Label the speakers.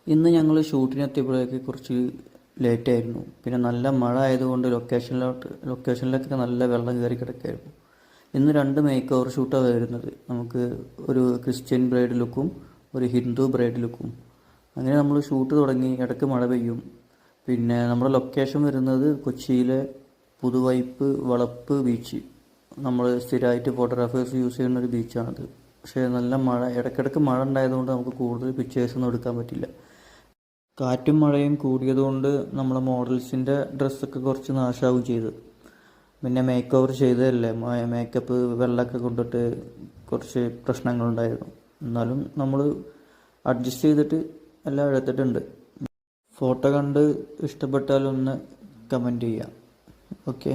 Speaker 1: ഇന്ന് ഞങ്ങൾ ഷൂട്ടിനെത്തിയപ്പോഴേക്ക് കുറച്ച് ലേറ്റായിരുന്നു. പിന്നെ നല്ല മഴ ആയതുകൊണ്ട് ലൊക്കേഷനിലൊക്കെ നല്ല വെള്ളം കയറി കിടക്കായിരുന്നു. ഇന്ന് 2 മേക്ക് ഓവർ ഷൂട്ടാണ് വരുന്നത്. നമുക്ക് ഒരു ക്രിസ്ത്യൻ ബ്രൈഡ് ലുക്കും ഒരു ഹിന്ദു ബ്രൈഡ് ലുക്കും. അങ്ങനെ നമ്മൾ ഷൂട്ട് തുടങ്ങി. ഇടയ്ക്ക് മഴ പെയ്യും. പിന്നെ നമ്മുടെ ലൊക്കേഷൻ വരുന്നത് കൊച്ചിയിലെ പുതുവൈപ്പ് വളപ്പ് ബീച്ച്. നമ്മൾ സ്ഥിരമായിട്ട് ഫോട്ടോഗ്രാഫേഴ്സ് യൂസ് ചെയ്യുന്ന ഒരു ബീച്ചാണത്. പക്ഷേ നല്ല മഴ, ഇടയ്ക്കിടയ്ക്ക് മഴ ഉണ്ടായതുകൊണ്ട് നമുക്ക് കൂടുതൽ പിക്ചേഴ്സൊന്നും എടുക്കാൻ പറ്റില്ല. കാറ്റും മഴയും കൂടിയതുകൊണ്ട് നമ്മളെ മോഡൽസിൻ്റെ ഡ്രസ്സൊക്കെ കുറച്ച് നാശമാവുകയും ചെയ്തു. പിന്നെ മേക്ക് ഓവർ ചെയ്തതല്ലേ, മേക്കപ്പ് വെള്ളമൊക്കെ കൊണ്ടിട്ട് കുറച്ച് പ്രശ്നങ്ങളുണ്ടായിരുന്നു. എന്നാലും നമ്മൾ അഡ്ജസ്റ്റ് ചെയ്തിട്ട് എല്ലാം എടുത്തിട്ടുണ്ട്. ഫോട്ടോ കണ്ട് ഇഷ്ടപ്പെട്ടാലൊന്ന് കമൻറ്റ് ചെയ്യാം. ഓക്കെ.